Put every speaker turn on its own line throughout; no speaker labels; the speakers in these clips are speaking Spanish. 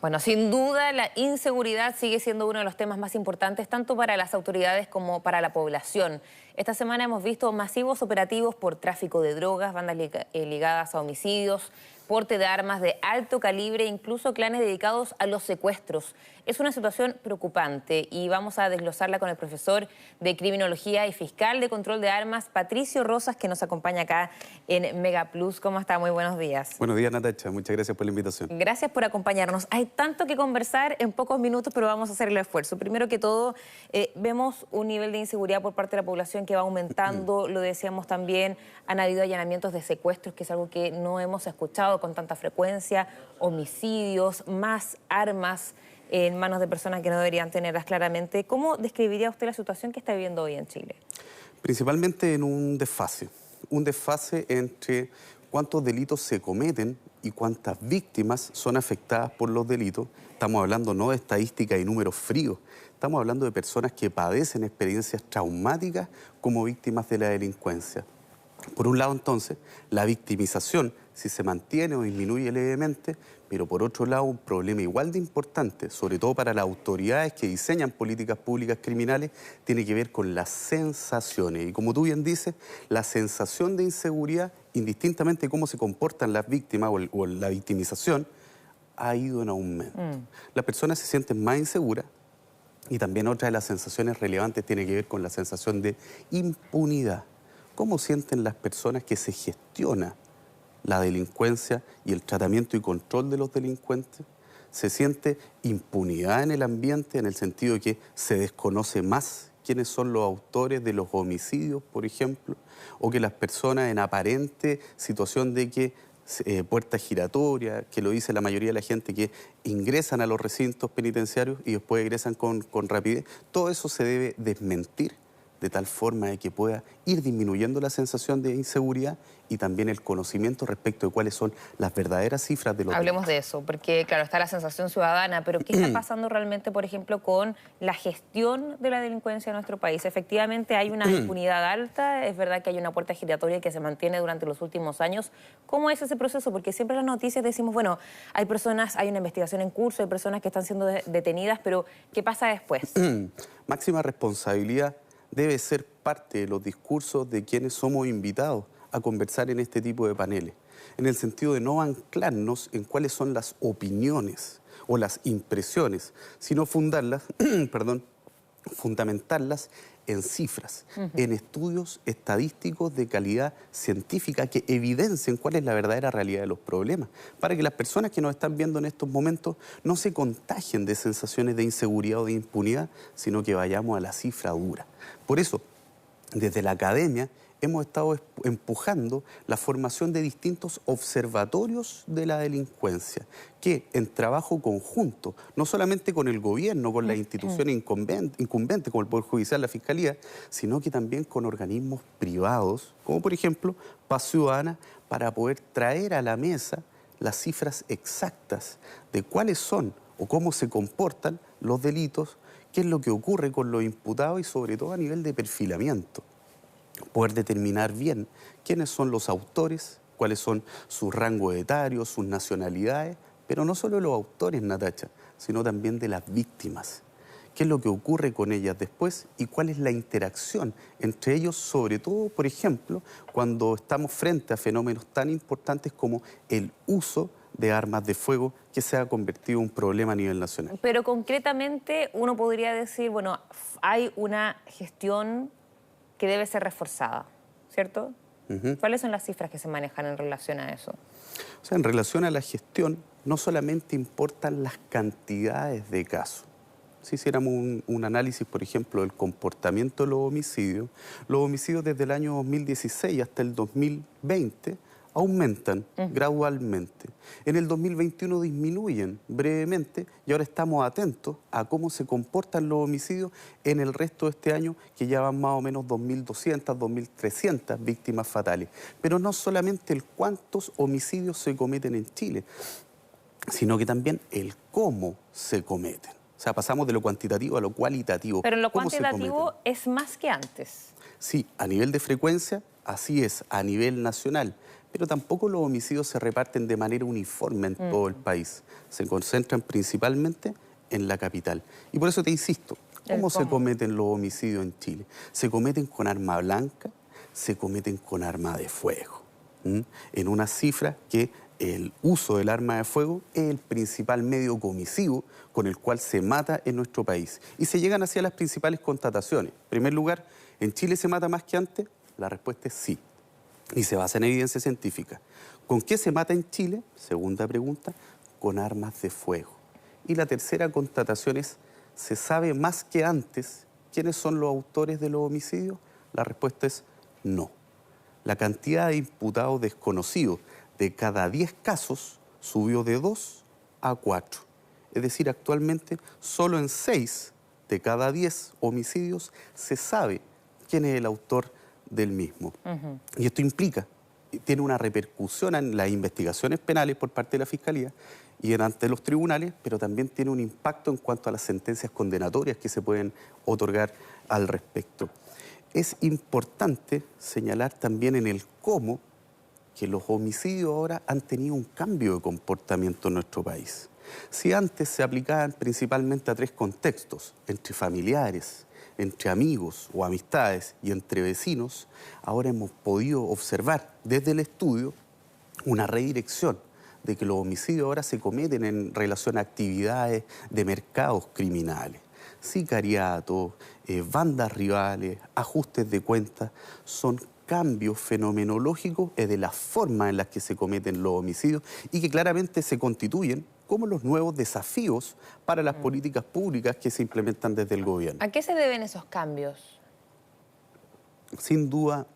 Bueno, sin duda la inseguridad sigue siendo uno de los temas más importantes tanto para las autoridades como para la población. Esta semana hemos visto masivos operativos por tráfico de drogas, bandas ligadas a homicidios, porte de armas de alto calibre, incluso clanes dedicados a los secuestros. Es una situación preocupante y vamos a desglosarla con el profesor de Criminología y fiscal de Control de Armas, Patricio Rosas, que nos acompaña acá en Mega Plus. ¿Cómo está? Muy buenos días.
Buenos días, Natacha. Muchas gracias por la invitación.
Gracias por acompañarnos. Hay tanto que conversar en pocos minutos, pero vamos a hacer el esfuerzo. Primero que todo, vemos un nivel de inseguridad por parte de la población que va aumentando. Lo decíamos también, han habido allanamientos de secuestros, que es algo que no hemos escuchado con tanta frecuencia, homicidios, más armas en manos de personas que no deberían tenerlas claramente. ¿Cómo describiría usted la situación que está viviendo hoy en Chile?
Principalmente en un desfase entre cuántos delitos se cometen y cuántas víctimas son afectadas por los delitos. Estamos hablando no de estadísticas y números fríos, estamos hablando de personas que padecen experiencias traumáticas como víctimas de la delincuencia. Por un lado, entonces, la victimización, si se mantiene o disminuye levemente, pero por otro lado, un problema igual de importante, sobre todo para las autoridades que diseñan políticas públicas criminales, tiene que ver con las sensaciones. Y como tú bien dices, la sensación de inseguridad, indistintamente de cómo se comportan las víctimas o la victimización, ha ido en aumento. Las personas se sienten más inseguras y también otra de las sensaciones relevantes tiene que ver con la sensación de impunidad. ¿Cómo sienten las personas que se gestiona la delincuencia y el tratamiento y control de los delincuentes? Se siente impunidad en el ambiente en el sentido de que se desconoce más quiénes son los autores de los homicidios, por ejemplo, o que las personas en aparente situación de que puerta giratoria, que lo dice la mayoría de la gente, que ingresan a los recintos penitenciarios y después egresan con rapidez. Todo eso se debe desmentir de tal forma de que pueda ir disminuyendo la sensación de inseguridad y también el conocimiento respecto de cuáles son las verdaderas cifras de los
Hablemos de eso, porque claro, está la sensación ciudadana, pero ¿qué está pasando realmente, por ejemplo, con la gestión de la delincuencia en nuestro país? Efectivamente hay una impunidad alta, es verdad que hay una puerta giratoria que se mantiene durante los últimos años. ¿Cómo es ese proceso? Porque siempre en las noticias decimos, bueno, hay personas, hay una investigación en curso, hay personas que están siendo detenidas, pero ¿qué pasa después?
Máxima responsabilidad debe ser parte de los discursos de quienes somos invitados a conversar en este tipo de paneles, en el sentido de no anclarnos en cuáles son las opiniones o las impresiones, sino fundarlas, fundamentarlas en cifras, en estudios estadísticos de calidad científica que evidencien cuál es la verdadera realidad de los problemas, para que las personas que nos están viendo en estos momentos no se contagien de sensaciones de inseguridad o de impunidad, sino que vayamos a la cifra dura. Por eso, desde la academia hemos estado empujando la formación de distintos observatorios de la delincuencia, que en trabajo conjunto, no solamente con el gobierno, con las instituciones incumbentes, como el Poder Judicial, la Fiscalía, sino que también con organismos privados, como por ejemplo Paz Ciudadana, para poder traer a la mesa las cifras exactas de cuáles son o cómo se comportan los delitos, qué es lo que ocurre con los imputados y sobre todo a nivel de perfilamiento. Poder determinar bien quiénes son los autores, cuáles son sus rangos etarios, sus nacionalidades, pero no solo los autores, Natacha, sino también de las víctimas. ¿Qué es lo que ocurre con ellas después y cuál es la interacción entre ellos, sobre todo, por ejemplo, cuando estamos frente a fenómenos tan importantes como el uso de armas de fuego, que se ha convertido en un problema a nivel nacional?
Pero concretamente uno podría decir, bueno, hay una gestión que debe ser reforzada, ¿cierto? ¿Cuáles son las cifras que se manejan en relación a eso?
O sea, en relación a la gestión, no solamente importan las cantidades de casos. Si hiciéramos un análisis, por ejemplo, del comportamiento de los homicidios desde el año 2016 hasta el 2020 aumentan gradualmente. En el 2021 disminuyen brevemente y ahora estamos atentos a cómo se comportan los homicidios en el resto de este año, que ya van más o menos 2.200, 2.300 víctimas fatales. Pero no solamente el cuántos homicidios se cometen en Chile, sino que también el cómo se cometen. O sea, pasamos de lo cuantitativo a lo cualitativo.
Pero en lo cuantitativo es más que antes.
Sí, a nivel de frecuencia así es, a nivel nacional, pero tampoco los homicidios se reparten de manera uniforme en todo el país. Se concentran principalmente en la capital. Y por eso te insisto, ¿cómo se cometen los homicidios en Chile? Se cometen con arma blanca, se cometen con arma de fuego. En una cifra que el uso del arma de fuego es el principal medio comisivo con el cual se mata en nuestro país. Y se llegan hacia las principales constataciones. En primer lugar, ¿en Chile se mata más que antes? La respuesta es sí. Y se basa en evidencia científica. ¿Con qué se mata en Chile? Segunda pregunta, con armas de fuego. Y la tercera constatación es, ¿se sabe más que antes quiénes son los autores de los homicidios? La respuesta es no. La cantidad de imputados desconocidos de cada 10 casos subió de 2 a 4. Es decir, actualmente solo en 6 de cada 10 homicidios se sabe quién es el autor del mismo. Y esto implica, tiene una repercusión en las investigaciones penales por parte de la Fiscalía y ante los tribunales, pero también tiene un impacto en cuanto a las sentencias condenatorias que se pueden otorgar al respecto. Es importante señalar también en el cómo que los homicidios ahora han tenido un cambio de comportamiento en nuestro país. Si antes se aplicaban principalmente a 3 contextos, entre familiares, entre amigos o amistades y entre vecinos, ahora hemos podido observar desde el estudio una redirección de que los homicidios ahora se cometen en relación a actividades de mercados criminales. Sicariatos, bandas rivales, ajustes de cuentas, son cambios fenomenológicos de la forma en la que se cometen los homicidios y que claramente se constituyen como los nuevos desafíos para las políticas públicas que se implementan desde el gobierno.
¿A qué se deben esos cambios?
Sin duda,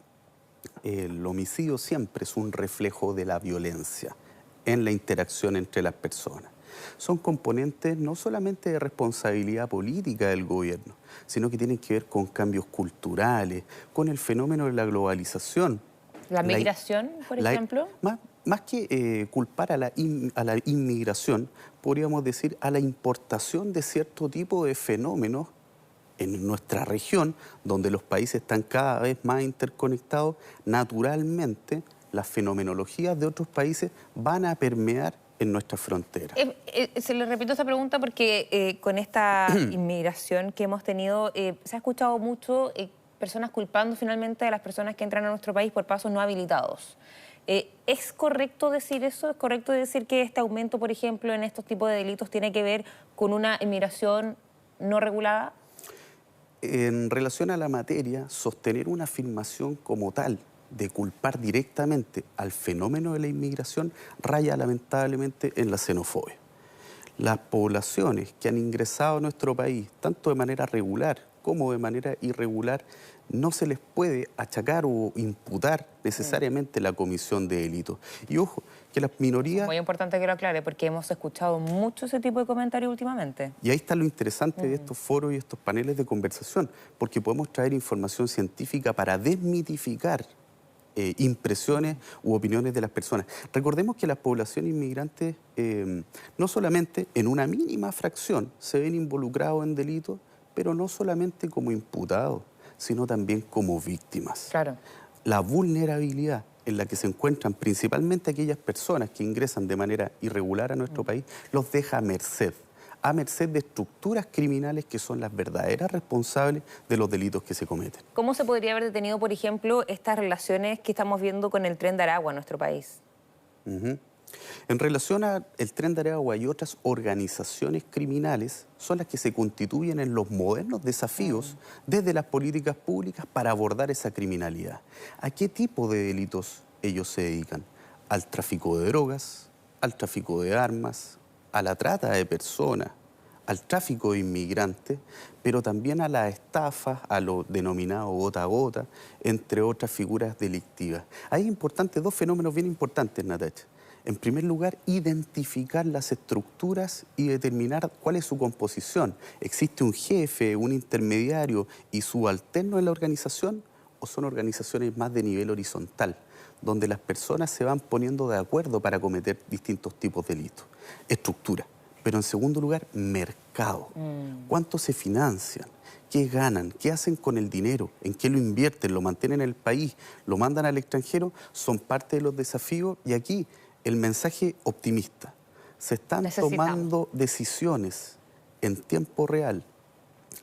el homicidio siempre es un reflejo de la violencia en la interacción entre las personas. Son componentes no solamente de responsabilidad política del gobierno, sino que tienen que ver con cambios culturales, con el fenómeno de la globalización.
¿La migración, por ejemplo?
Más que culpar a la inmigración, podríamos decir a la importación de cierto tipo de fenómenos en nuestra región, donde los países están cada vez más interconectados, naturalmente las fenomenologías de otros países van a permear en nuestras fronteras.
Se le repito esta pregunta porque con esta inmigración que hemos tenido, se ha escuchado mucho personas culpando finalmente a las personas que entran a nuestro país por pasos no habilitados. ¿Es correcto decir eso? ¿Es correcto decir que este aumento, por ejemplo, en estos tipos de delitos tiene que ver con una inmigración no regulada?
En relación a la materia, sostener una afirmación como tal de culpar directamente al fenómeno de la inmigración raya lamentablemente en la xenofobia. Las poblaciones que han ingresado a nuestro país, tanto de manera regular como de manera irregular, no se les puede achacar o imputar necesariamente la comisión de delitos. Y ojo, que las minorías...
Muy importante que lo aclare, porque hemos escuchado mucho ese tipo de comentarios últimamente.
Y ahí está lo interesante de estos foros y estos paneles de conversación, porque podemos traer información científica para desmitificar impresiones u opiniones de las personas. Recordemos que las poblaciones inmigrantes no solamente en una mínima fracción se ven involucrados en delitos, pero no solamente como imputados, sino también como víctimas.
Claro.
La vulnerabilidad en la que se encuentran principalmente aquellas personas que ingresan de manera irregular a nuestro país, los deja a merced de estructuras criminales que son las verdaderas responsables de los delitos que se cometen.
¿Cómo se podría haber detenido, por ejemplo, estas relaciones que estamos viendo con el Tren de Aragua en nuestro país?
En relación al Tren de Aragua y otras organizaciones criminales, son las que se constituyen en los modernos desafíos desde las políticas públicas para abordar esa criminalidad. ¿A qué tipo de delitos ellos se dedican? Al tráfico de drogas, al tráfico de armas, a la trata de personas, al tráfico de inmigrantes, pero también a las estafas, a lo denominado gota a gota, entre otras figuras delictivas. Hay dos fenómenos bien importantes, Natacha. En primer lugar, identificar las estructuras y determinar cuál es su composición. ¿Existe un jefe, un intermediario y subalterno en la organización? ¿O son organizaciones más de nivel horizontal, donde las personas se van poniendo de acuerdo para cometer distintos tipos de delitos? Estructura. Pero en segundo lugar, mercado. ¿Cuánto se financian? ¿Qué ganan? ¿Qué hacen con el dinero? ¿En qué lo invierten? ¿Lo mantienen en el país? ¿Lo mandan al extranjero? Son parte de los desafíos. Y aquí el mensaje optimista. Se están tomando decisiones en tiempo real,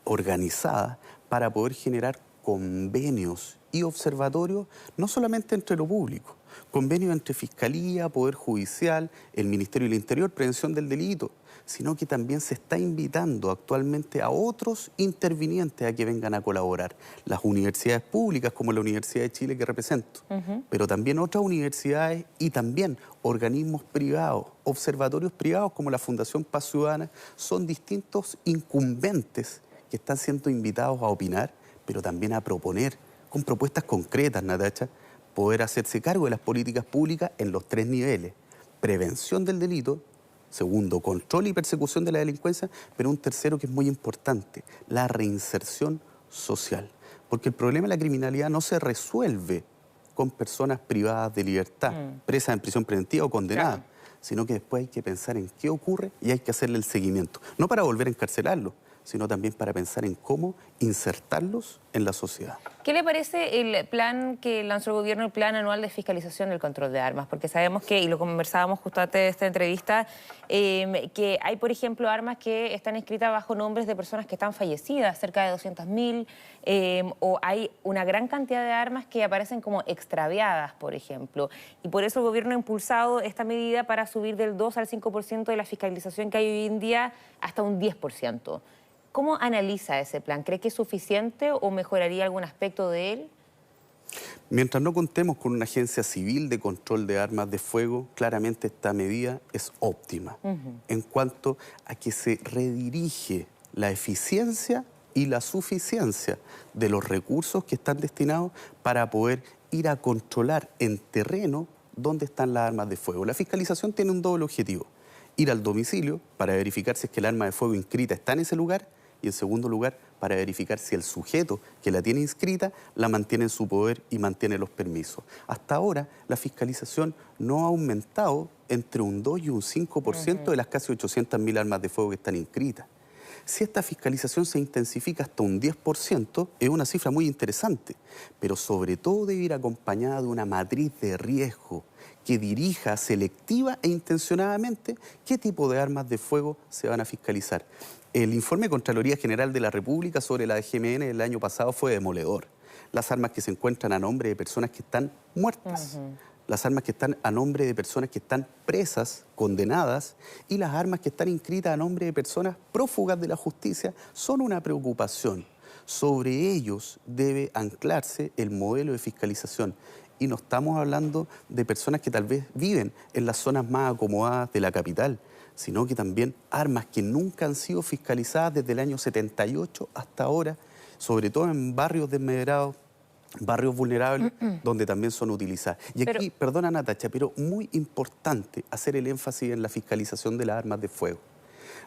organizadas, para poder generar convenios y observatorios, no solamente entre lo público, convenios entre Fiscalía, Poder Judicial, el Ministerio del Interior, Prevención del Delito, sino que también se está invitando actualmente a otros intervinientes a que vengan a colaborar. Las universidades públicas, como la Universidad de Chile que represento, pero también otras universidades y también organismos privados, observatorios privados como la Fundación Paz Ciudadana, son distintos incumbentes que están siendo invitados a opinar, pero también a proponer, con propuestas concretas, Natacha, poder hacerse cargo de las políticas públicas en los 3 niveles. Prevención del delito, segundo, control y persecución de la delincuencia, pero un tercero que es muy importante, la reinserción social. Porque el problema de la criminalidad no se resuelve con personas privadas de libertad, presas en prisión preventiva o condenadas, sino que después hay que pensar en qué ocurre y hay que hacerle el seguimiento. No para volver a encarcelarlos, sino también para pensar en cómo insertarlos en la sociedad.
¿Qué le parece el plan que lanzó el gobierno, el plan anual de fiscalización del control de armas? Porque sabemos que, y lo conversábamos justo antes de esta entrevista, que hay, por ejemplo, armas que están inscritas bajo nombres de personas que están fallecidas, cerca de 200.000, o hay una gran cantidad de armas que aparecen como extraviadas, por ejemplo. Y por eso el gobierno ha impulsado esta medida para subir del 2 al 5% de la fiscalización que hay hoy en día hasta un 10%. ¿Cómo analiza ese plan? ¿Cree que es suficiente o mejoraría algún aspecto de él?
Mientras no contemos con una agencia civil de control de armas de fuego, claramente esta medida es óptima en cuanto a que se redirige la eficiencia y la suficiencia de los recursos que están destinados para poder ir a controlar en terreno dónde están las armas de fuego. La fiscalización tiene un doble objetivo: ir al domicilio para verificar si es que el arma de fuego inscrita está en ese lugar, y en segundo lugar, para verificar si el sujeto que la tiene inscrita la mantiene en su poder y mantiene los permisos. Hasta ahora, la fiscalización no ha aumentado entre un 2 y un 5% de las casi 800.000 armas de fuego que están inscritas. Si esta fiscalización se intensifica hasta un 10%, es una cifra muy interesante, pero sobre todo debe ir acompañada de una matriz de riesgo que dirija selectiva e intencionadamente qué tipo de armas de fuego se van a fiscalizar. El informe de Contraloría General de la República sobre la DGMN del año pasado fue demoledor. Las armas que se encuentran a nombre de personas que están muertas, las armas que están a nombre de personas que están presas, condenadas, y las armas que están inscritas a nombre de personas prófugas de la justicia son una preocupación. Sobre ellos debe anclarse el modelo de fiscalización. Y no estamos hablando de personas que tal vez viven en las zonas más acomodadas de la capital, sino que también armas que nunca han sido fiscalizadas desde el año 78 hasta ahora, sobre todo en barrios desmedrados, barrios vulnerables, donde también son utilizadas. Y aquí, perdona Natacha, pero muy importante hacer el énfasis en la fiscalización de las armas de fuego.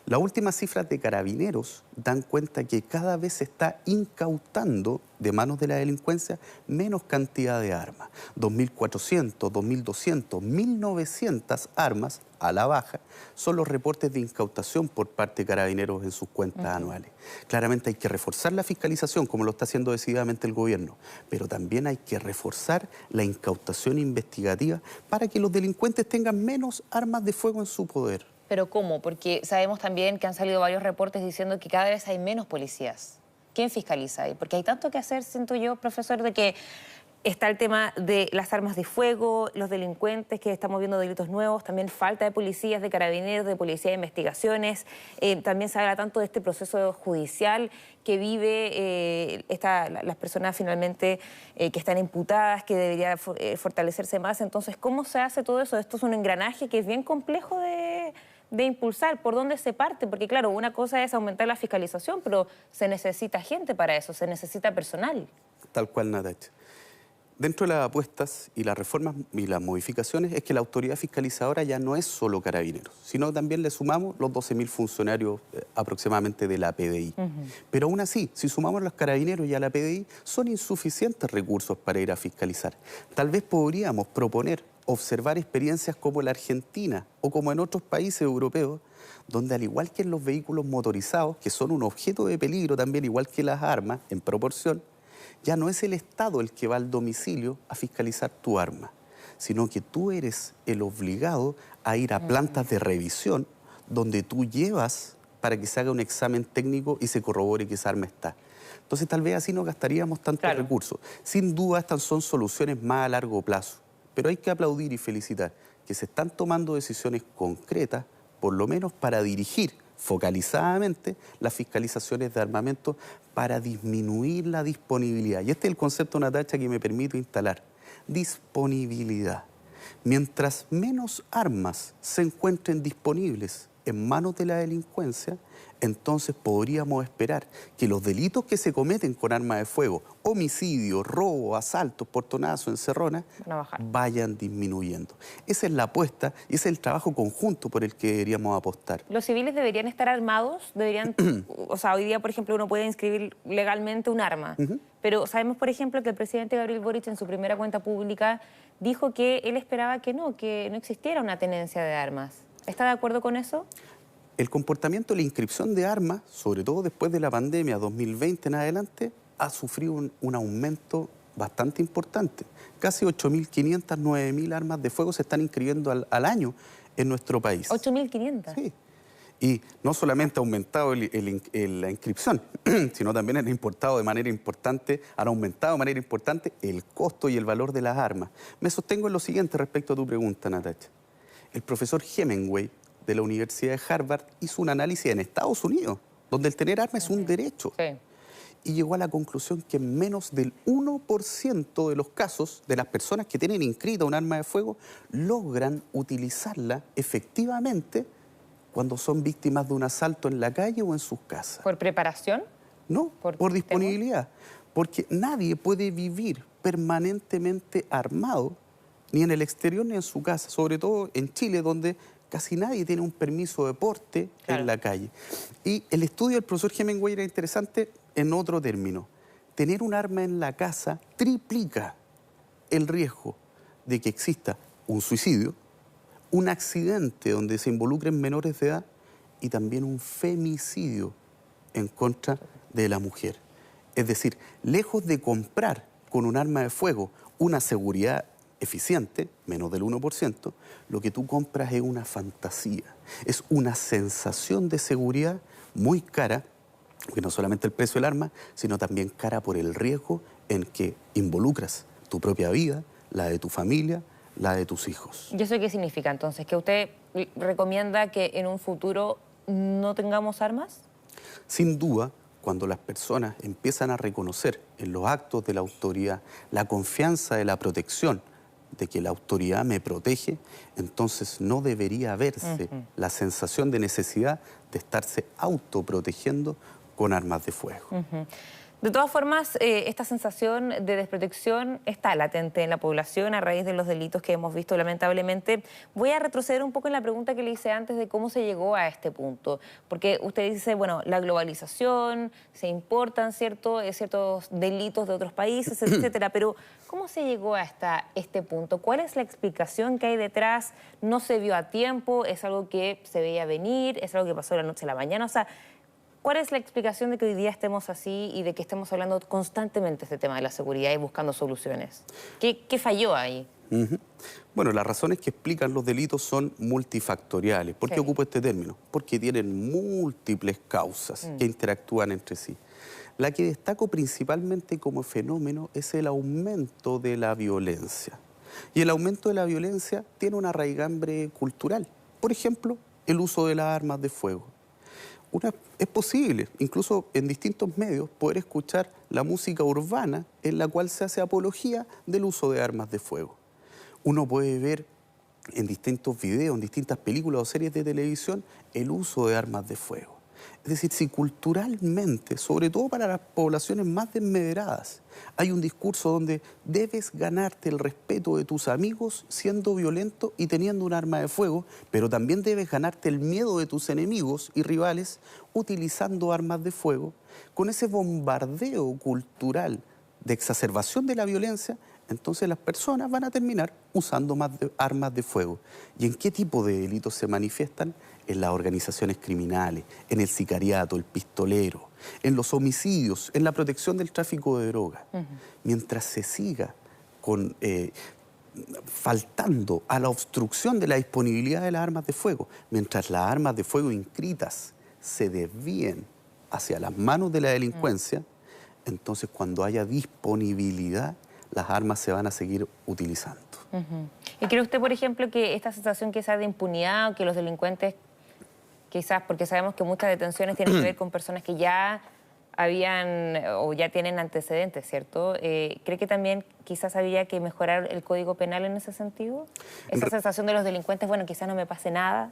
Las últimas cifras de Carabineros dan cuenta que cada vez se está incautando de manos de la delincuencia menos cantidad de armas. 2.400, 2.200, 1.900 armas a la baja son los reportes de incautación por parte de Carabineros en sus cuentas anuales. Claramente hay que reforzar la fiscalización, como lo está haciendo decididamente el gobierno, pero también hay que reforzar la incautación investigativa para que los delincuentes tengan menos armas de fuego en su poder.
¿Pero cómo? Porque sabemos también que han salido varios reportes diciendo que cada vez hay menos policías. ¿Quién fiscaliza ahí? Porque hay tanto que hacer, siento yo, profesor, de que está el tema de las armas de fuego, los delincuentes, que estamos viendo delitos nuevos, también falta de policías, de carabineros, de policía de investigaciones. También se habla tanto de este proceso judicial que vive las personas finalmente que están imputadas, que debería fortalecerse más. Entonces, ¿cómo se hace todo eso? Esto es un engranaje que es bien complejo de impulsar. ¿Por dónde se parte? Porque claro, una cosa es aumentar la fiscalización, pero se necesita gente para eso, se necesita personal.
Tal cual, Natacha. Dentro de las apuestas y las reformas y las modificaciones es que la autoridad fiscalizadora ya no es solo Carabineros, sino también le sumamos los 12.000 funcionarios aproximadamente de la PDI. Pero aún así, si sumamos a los Carabineros y a la PDI, son insuficientes recursos para ir a fiscalizar. Tal vez podríamos proponer observar experiencias como la Argentina o como en otros países europeos, donde al igual que en los vehículos motorizados, que son un objeto de peligro también, igual que las armas, en proporción, ya no es el Estado el que va al domicilio a fiscalizar tu arma, sino que tú eres el obligado a ir a plantas de revisión donde tú llevas para que se haga un examen técnico y se corrobore que esa arma está. Entonces tal vez así no gastaríamos tantos recursos. Sin duda estas son soluciones más a largo plazo, pero hay que aplaudir y felicitar que se están tomando decisiones concretas, por lo menos para dirigir focalizadamente las fiscalizaciones de armamento para disminuir la disponibilidad. Y este es el concepto, Natacha, que me permito instalar. Disponibilidad. Mientras menos armas se encuentren disponibles en manos de la delincuencia, entonces podríamos esperar que los delitos que se cometen con armas de fuego, homicidio, robo, asaltos, portonazo, encerrona, vayan disminuyendo. Esa es la apuesta y ese es el trabajo conjunto por el que deberíamos apostar.
¿Los civiles deberían estar armados? ¿Deberían, o sea, hoy día, por ejemplo, uno puede inscribir legalmente un arma, pero sabemos, por ejemplo, que el presidente Gabriel Boric en su primera cuenta pública dijo que él esperaba que no existiera una tenencia de armas. ¿Está de acuerdo con eso?
El comportamiento de la inscripción de armas, sobre todo después de la pandemia 2020 en adelante, ha sufrido un aumento bastante importante. Casi 8.500, 9.000 armas de fuego se están inscribiendo al año en nuestro país.
¿8.500?
Sí. Y no solamente ha aumentado la inscripción, sino también han importado de manera importante, han aumentado de manera importante el costo y el valor de las armas. Me sostengo en lo siguiente respecto a tu pregunta, Natacha. El profesor Hemingway de la Universidad de Harvard hizo un análisis en Estados Unidos, donde el tener armas es un derecho.
Sí.
Y llegó a la conclusión que en menos del 1% de los casos de las personas que tienen inscrita un arma de fuego logran utilizarla efectivamente cuando son víctimas de un asalto en la calle o en sus casas.
¿Por preparación?
No, por disponibilidad. Porque nadie puede vivir permanentemente armado, ni en el exterior ni en su casa, sobre todo en Chile, donde casi nadie tiene un permiso de porte en la calle. Y el estudio del profesor Hemingway era interesante en otro término. Tener un arma en la casa triplica el riesgo de que exista un suicidio, un accidente donde se involucren menores de edad y también un femicidio en contra de la mujer. Es decir, lejos de comprar con un arma de fuego una seguridad eficiente, menos del 1%, lo que tú compras es una fantasía, es una sensación de seguridad muy cara, que no solamente el precio del arma, sino también cara por el riesgo en que involucras tu propia vida, la de tu familia, la de tus hijos.
¿Y eso qué significa entonces? ¿Que usted recomienda que en un futuro no tengamos armas?
Sin duda, cuando las personas empiezan a reconocer en los actos de la autoridad la confianza de la protección, de que la autoridad me protege, entonces no debería verse la sensación de necesidad de estarse autoprotegiendo con armas de fuego.
De todas formas, esta sensación de desprotección está latente en la población a raíz de los delitos que hemos visto lamentablemente. Voy a retroceder un poco en la pregunta que le hice antes de cómo se llegó a este punto. Porque usted dice, bueno, la globalización, se importan ciertos delitos de otros países, etcétera. Pero, ¿cómo se llegó hasta este punto? ¿Cuál es la explicación que hay detrás? ¿No se vio a tiempo? ¿Es algo que se veía venir? ¿Es algo que pasó de la noche a la mañana? O sea, ¿cuál es la explicación de que hoy día estemos así y de que estemos hablando constantemente de este tema de la seguridad y buscando soluciones? ¿Qué falló ahí?
Bueno, las razones que explican los delitos son multifactoriales. ¿Por qué ocupo este término? Porque tienen múltiples causas que interactúan entre sí. La que destaco principalmente como fenómeno es el aumento de la violencia. Y el aumento de la violencia tiene una raigambre cultural. Por ejemplo, el uso de las armas de fuego. Es posible, incluso en distintos medios, poder escuchar la música urbana en la cual se hace apología del uso de armas de fuego. Uno puede ver en distintos videos, en distintas películas o series de televisión, el uso de armas de fuego. Es decir, si culturalmente, sobre todo para las poblaciones más desmederadas, hay un discurso donde debes ganarte el respeto de tus amigos siendo violento y teniendo un arma de fuego, pero también debes ganarte el miedo de tus enemigos y rivales utilizando armas de fuego, con ese bombardeo cultural de exacerbación de la violencia, entonces las personas van a terminar usando más armas de fuego. ¿Y en qué tipo de delitos se manifiestan? En las organizaciones criminales, en el sicariato, el pistolero, en los homicidios, en la protección del tráfico de drogas. Mientras se siga faltando a la obstrucción de la disponibilidad de las armas de fuego, mientras las armas de fuego inscritas se desvíen hacia las manos de la delincuencia, entonces cuando haya disponibilidad, las armas se van a seguir utilizando.
¿Y cree usted, por ejemplo, que esta sensación quizás de impunidad o que los delincuentes, quizás, porque sabemos que muchas detenciones tienen que ver con personas que ya habían o ya tienen antecedentes, ¿cierto? ¿Cree que también quizás habría que mejorar el Código Penal en ese sentido? Esa sensación de los delincuentes, bueno, quizás no me pase nada.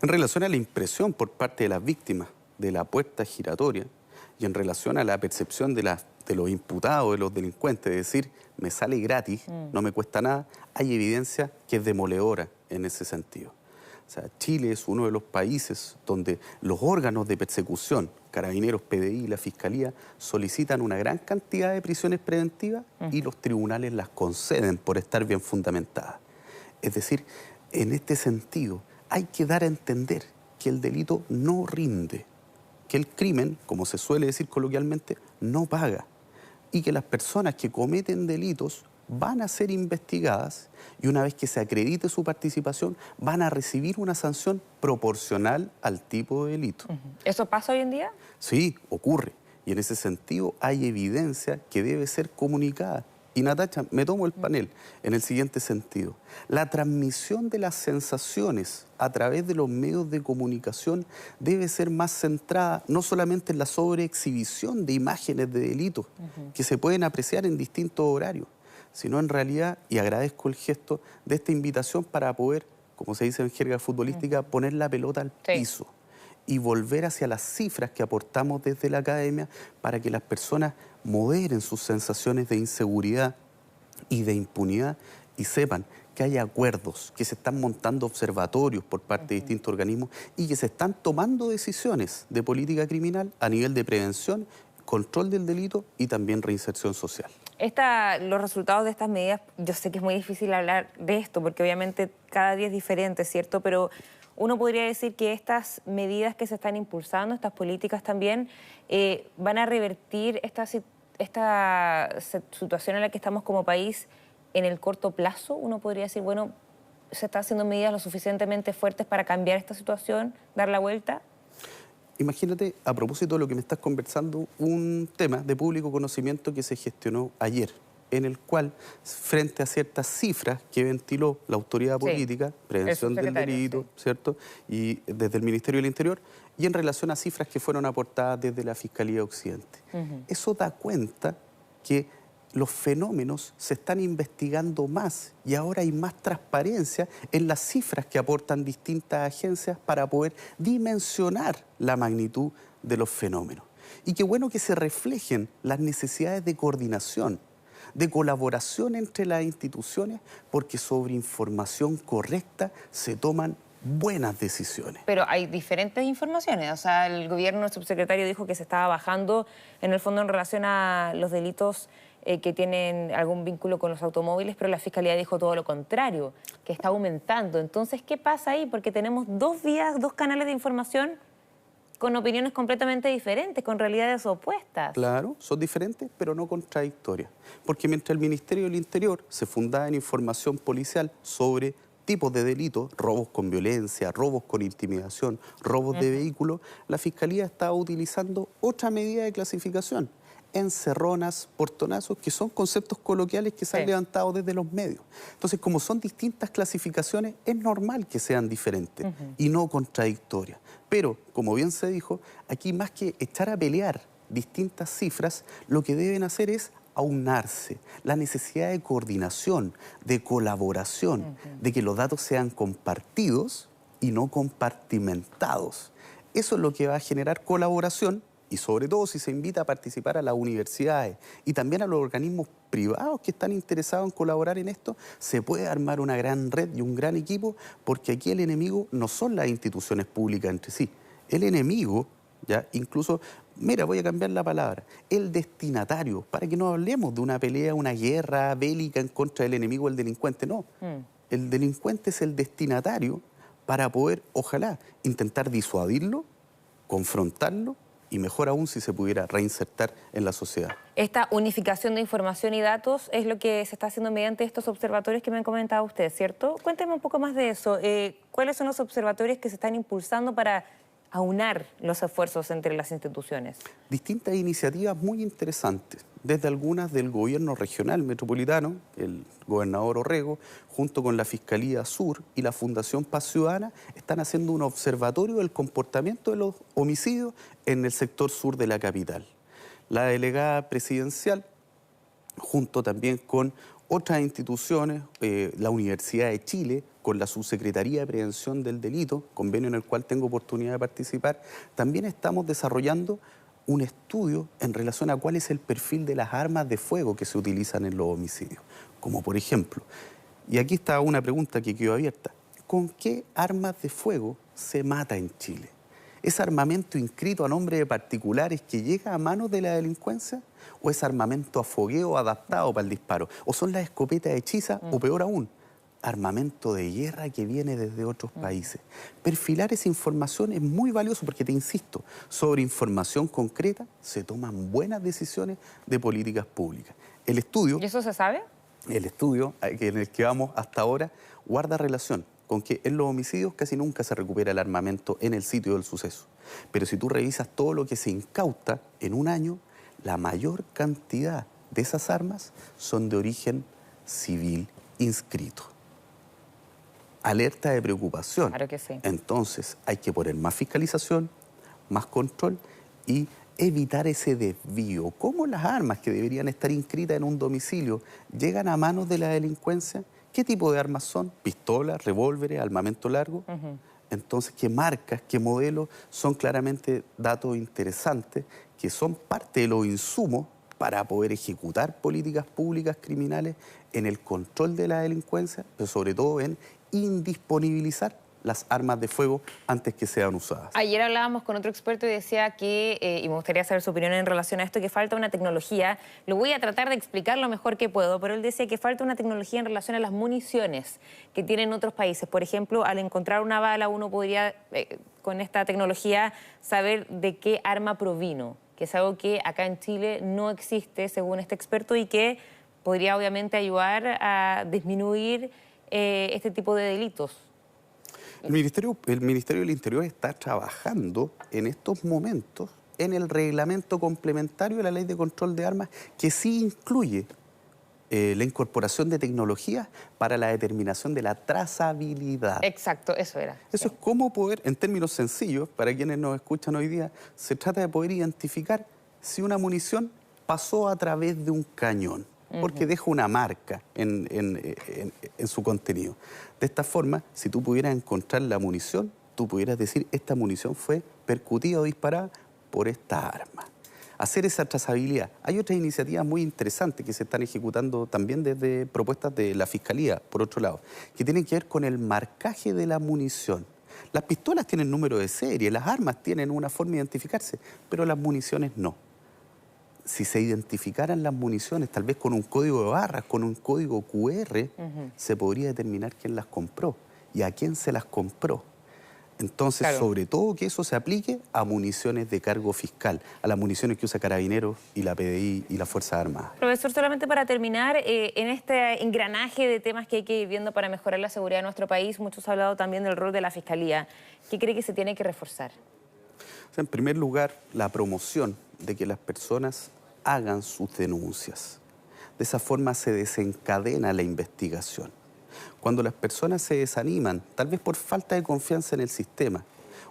En relación a la impresión por parte de las víctimas de la puerta giratoria y en relación a la percepción de los imputados, de los delincuentes, es decir, me sale gratis, no me cuesta nada, hay evidencia que es demoledora en ese sentido. O sea, Chile es uno de los países donde los órganos de persecución, Carabineros, PDI y la Fiscalía, solicitan una gran cantidad de prisiones preventivas y los tribunales las conceden por estar bien fundamentadas. Es decir, en este sentido, hay que dar a entender que el delito no rinde, que el crimen, como se suele decir coloquialmente, no paga y que las personas que cometen delitos van a ser investigadas y una vez que se acredite su participación van a recibir una sanción proporcional al tipo de delito.
¿Eso pasa hoy en día?
Sí, ocurre. Y en ese sentido hay evidencia que debe ser comunicada. Y Natacha, me tomo el panel en el siguiente sentido. La transmisión de las sensaciones a través de los medios de comunicación debe ser más centrada no solamente en la sobreexhibición de imágenes de delitos que se pueden apreciar en distintos horarios, sino en realidad, y agradezco el gesto de esta invitación para poder, como se dice en jerga futbolística, poner la pelota al piso y volver hacia las cifras que aportamos desde la academia para que las personas moderen sus sensaciones de inseguridad y de impunidad y sepan que hay acuerdos, que se están montando observatorios por parte de distintos organismos y que se están tomando decisiones de política criminal a nivel de prevención, control del delito y también reinserción social.
Los resultados de estas medidas, yo sé que es muy difícil hablar de esto porque obviamente cada día es diferente, ¿cierto? Pero uno podría decir que estas medidas que se están impulsando, estas políticas también, van a revertir esta situación en la que estamos como país en el corto plazo. Uno podría decir, bueno, se están haciendo medidas lo suficientemente fuertes para cambiar esta situación, dar la vuelta.
Imagínate, a propósito de lo que me estás conversando, un tema de público conocimiento que se gestionó ayer, en el cual, frente a ciertas cifras que ventiló la autoridad política, prevención del delito, ¿cierto?, y desde el Ministerio del Interior, y en relación a cifras que fueron aportadas desde la Fiscalía de Occidente. Eso da cuenta que los fenómenos se están investigando más y ahora hay más transparencia en las cifras que aportan distintas agencias para poder dimensionar la magnitud de los fenómenos. Y qué bueno que se reflejen las necesidades de coordinación, de colaboración entre las instituciones, porque sobre información correcta se toman buenas decisiones.
Pero hay diferentes informaciones. O sea, el gobierno, el subsecretario dijo que se estaba bajando en el fondo en relación a los delitos que tienen algún vínculo con los automóviles, pero la Fiscalía dijo todo lo contrario, que está aumentando. Entonces, ¿qué pasa ahí? Porque tenemos dos vías, dos canales de información con opiniones completamente diferentes, con realidades opuestas.
Claro, son diferentes, pero no contradictorias. Porque mientras el Ministerio del Interior se fundaba en información policial sobre tipos de delitos, robos con violencia, robos con intimidación, robos de vehículos, la Fiscalía estaba utilizando otra medida de clasificación, encerronas, portonazos, que son conceptos coloquiales que se han levantado desde los medios. Entonces, como son distintas clasificaciones, es normal que sean diferentes y no contradictorias. Pero, como bien se dijo, aquí más que echar a pelear distintas cifras, lo que deben hacer es aunarse, la necesidad de coordinación, de colaboración, de que los datos sean compartidos y no compartimentados. Eso es lo que va a generar colaboración y sobre todo si se invita a participar a las universidades y también a los organismos privados que están interesados en colaborar en esto, se puede armar una gran red y un gran equipo, porque aquí el enemigo no son las instituciones públicas entre sí. El enemigo, ya incluso Mira, voy a cambiar la palabra. El destinatario, para que no hablemos de una pelea, una guerra bélica en contra del enemigo o el delincuente, no. El delincuente es el destinatario para poder, ojalá, intentar disuadirlo, confrontarlo y mejor aún si se pudiera reinsertar en la sociedad.
Esta unificación de información y datos es lo que se está haciendo mediante estos observatorios que me han comentado ustedes, ¿cierto? Cuénteme un poco más de eso. ¿Cuáles son los observatorios que se están impulsando para aunar los esfuerzos entre las instituciones?
Distintas iniciativas muy interesantes, desde algunas del gobierno regional metropolitano, el gobernador Orrego, junto con la Fiscalía Sur y la Fundación Paz Ciudadana, están haciendo un observatorio del comportamiento de los homicidios en el sector sur de la capital. La delegada presidencial, junto también con otras instituciones, la Universidad de Chile, con la Subsecretaría de Prevención del Delito, convenio en el cual tengo oportunidad de participar, también estamos desarrollando un estudio en relación a cuál es el perfil de las armas de fuego que se utilizan en los homicidios. Como por ejemplo, y aquí está una pregunta que quedó abierta, ¿con qué armas de fuego se mata en Chile? ¿Es armamento inscrito a nombre de particulares que llega a manos de la delincuencia? ¿O es armamento a fogueo adaptado para el disparo? ¿O son las escopetas hechizas? O peor aún, armamento de guerra que viene desde otros países. Perfilar esa información es muy valioso porque, te insisto, sobre información concreta se toman buenas decisiones de políticas públicas. El estudio...
¿Y eso se sabe?
El estudio en el que vamos hasta ahora guarda relación con que en los homicidios casi nunca se recupera el armamento en el sitio del suceso. Pero si tú revisas todo lo que se incauta en un año, la mayor cantidad de esas armas son de origen civil inscrito. Alerta de preocupación.
Claro que sí.
Entonces hay que poner más fiscalización, más control y evitar ese desvío. ¿Cómo las armas que deberían estar inscritas en un domicilio llegan a manos de la delincuencia? ¿Qué tipo de armas son? ¿Pistolas, revólveres, armamento largo? Entonces, ¿qué marcas, qué modelos? Son claramente datos interesantes que son parte de los insumos para poder ejecutar políticas públicas criminales en el control de la delincuencia, pero sobre todo en indisponibilizar las armas de fuego antes que sean usadas.
Ayer hablábamos con otro experto y decía que, y me gustaría saber su opinión en relación a esto, que falta una tecnología. Lo voy a tratar de explicar lo mejor que puedo, pero él decía que falta una tecnología en relación a las municiones que tienen otros países. Por ejemplo, al encontrar una bala, uno podría, con esta tecnología, saber de qué arma provino, que es algo que acá en Chile no existe, según este experto, y que podría obviamente ayudar a disminuir este tipo de delitos.
El Ministerio del Interior está trabajando en estos momentos en el reglamento complementario de la Ley de Control de Armas, que sí incluye la incorporación de tecnologías para la determinación de la trazabilidad.
Exacto, eso era.
Eso es cómo poder, en términos sencillos, para quienes nos escuchan hoy día, se trata de poder identificar si una munición pasó a través de un cañón, porque deja una marca en su contenido. De esta forma, si tú pudieras encontrar la munición, tú pudieras decir, esta munición fue percutida o disparada por esta arma. Hacer esa trazabilidad. Hay otras iniciativas muy interesantes que se están ejecutando también desde propuestas de la Fiscalía, por otro lado, que tienen que ver con el marcaje de la munición. Las pistolas tienen número de serie, las armas tienen una forma de identificarse, pero las municiones no. Si se identificaran las municiones, tal vez con un código de barras, con un código QR, se podría determinar quién las compró y a quién se las compró. Entonces, claro, sobre todo que eso se aplique a municiones de cargo fiscal, a las municiones que usa Carabineros y la PDI y las Fuerzas Armadas.
Profesor, solamente para terminar, en este engranaje de temas que hay que ir viendo para mejorar la seguridad de nuestro país, muchos han hablado también del rol de la Fiscalía. ¿Qué cree que se tiene que reforzar?
O sea, en primer lugar, la promoción de que las personas hagan sus denuncias. De esa forma se desencadena la investigación. Cuando las personas se desaniman, tal vez por falta de confianza en el sistema,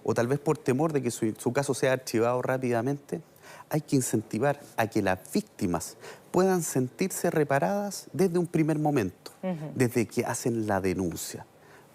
o tal vez por temor de que su caso sea archivado rápidamente, hay que incentivar a que las víctimas puedan sentirse reparadas desde un primer momento, desde que hacen la denuncia.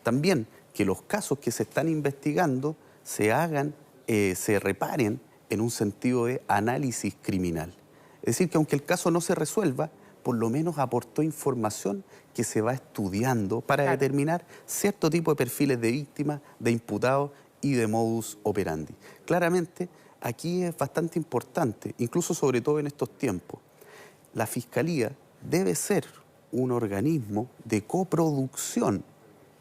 También que los casos que se están investigando se hagan, se reparen en un sentido de análisis criminal. Es decir, que aunque el caso no se resuelva, por lo menos aportó información que se va estudiando para determinar cierto tipo de perfiles de víctimas, de imputados y de modus operandi. Claramente, aquí es bastante importante, incluso sobre todo en estos tiempos. La Fiscalía debe ser un organismo de coproducción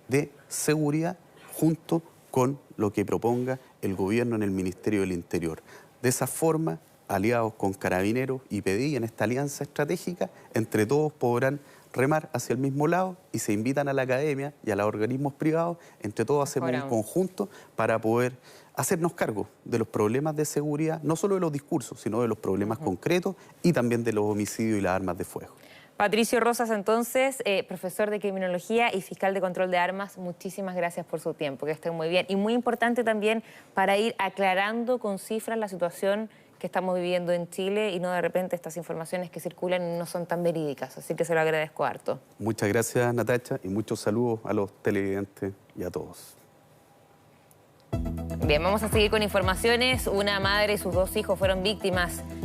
de seguridad junto con lo que proponga el gobierno en el Ministerio del Interior. De esa forma, aliados con Carabineros y PDI en esta alianza estratégica, entre todos podrán remar hacia el mismo lado y se invitan a la academia y a los organismos privados, entre todos hacemos un conjunto para poder hacernos cargo de los problemas de seguridad, no solo de los discursos, sino de los problemas concretos y también de los homicidios y las armas de fuego.
Patricio Rosas, entonces, profesor de Criminología y fiscal de Control de Armas, muchísimas gracias por su tiempo, que estén muy bien. Y muy importante también para ir aclarando con cifras la situación que estamos viviendo en Chile y no de repente estas informaciones que circulan no son tan verídicas. Así que se lo agradezco harto.
Muchas gracias, Natacha, y muchos saludos a los televidentes y a todos.
Bien, vamos a seguir con informaciones. Una madre y sus 2 hijos fueron víctimas